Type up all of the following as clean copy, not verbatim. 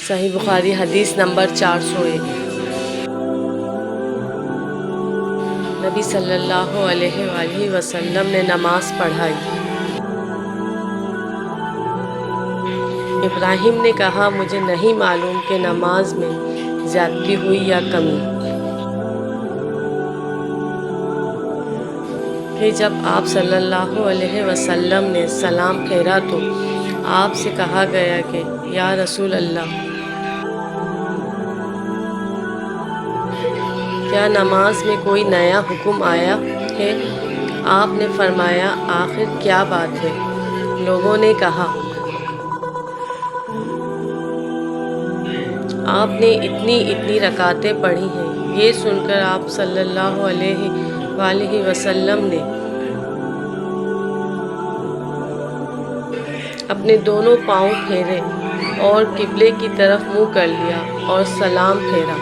صحیح بخاری حدیث نمبر 401۔ نبی صلی اللہ علیہ وآلہ وسلم نے نماز پڑھائی۔ ابراہیم نے کہا مجھے نہیں معلوم کہ نماز میں زیادتی ہوئی یا کمی۔ پھر جب آپ صلی اللہ علیہ وسلم نے سلام پھیرا تو آپ سے کہا گیا کہ یا رسول اللہ، کیا نماز میں کوئی نیا حکم آیا ہے؟ آپ نے فرمایا آخر کیا بات ہے؟ لوگوں نے کہا آپ نے اتنی رکعتیں پڑھی ہیں۔ یہ سن کر آپ صلی اللہ علیہ وآلہ وسلم نے اپنے دونوں پاؤں پھیرے اور قبلے کی طرف منہ کر لیا اور سلام پھیرا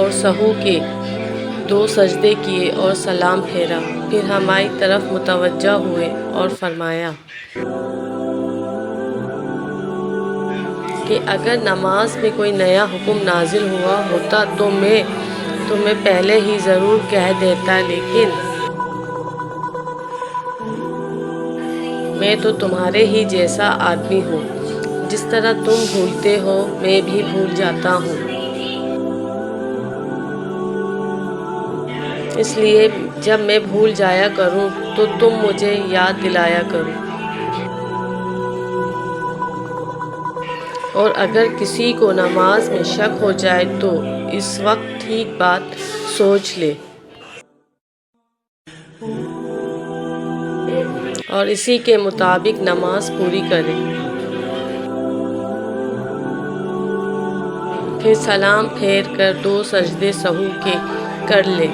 اور سہو کے 2 سجدے کیے اور سلام پھیرا۔ پھر ہماری طرف متوجہ ہوئے اور فرمایا کہ اگر نماز میں کوئی نیا حکم نازل ہوا ہوتا تو میں تمہیں پہلے ہی ضرور کہہ دیتا، لیکن میں تو تمہارے ہی جیسا آدمی ہوں، جس طرح تم بھولتے ہو میں بھی بھول جاتا ہوں، اس لیے جب میں بھول جایا کروں تو تم مجھے یاد دلایا کرو، اور اگر کسی کو نماز میں شک ہو جائے تو اس وقت ٹھیک بات سوچ لے اور اسی کے مطابق نماز پوری کرے، پھر سلام پھیر کر 2 سجدے سہو کے کر لے۔